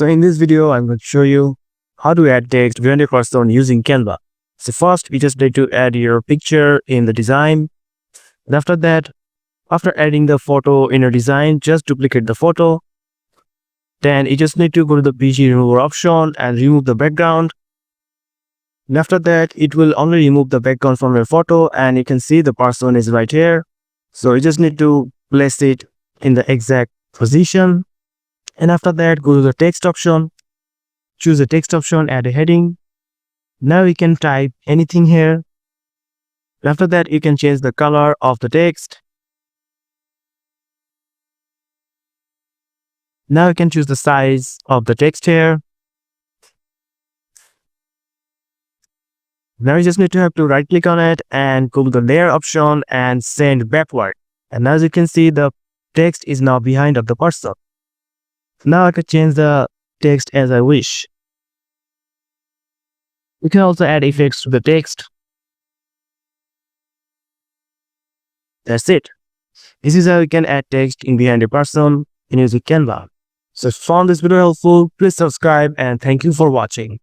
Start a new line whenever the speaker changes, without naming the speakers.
So in this video, I'm going to show you how to add text behind a person using Canva. So first, you just need to add your picture in the design. And after that, after adding the photo in your design, just duplicate the photo. Then you just need to go to the BG remover option and remove the background. And after that, it will only remove the background from your photo and you can see the person is right here. So you just need to place it in the exact position. And after that, go to the text option, choose the text option, add a heading. Now you can type anything here. After that, you can change the color of the text. Now you can choose the size of the text here. Now you just need to have to right click on it and go to the layer option and send backward. And as you can see, the text is now behind of the person. Now I can change the text as I wish. You can also add effects to the text. That's it. This is how you can add text in behind a person in using Canva. So if you found this video helpful, please subscribe and thank you for watching.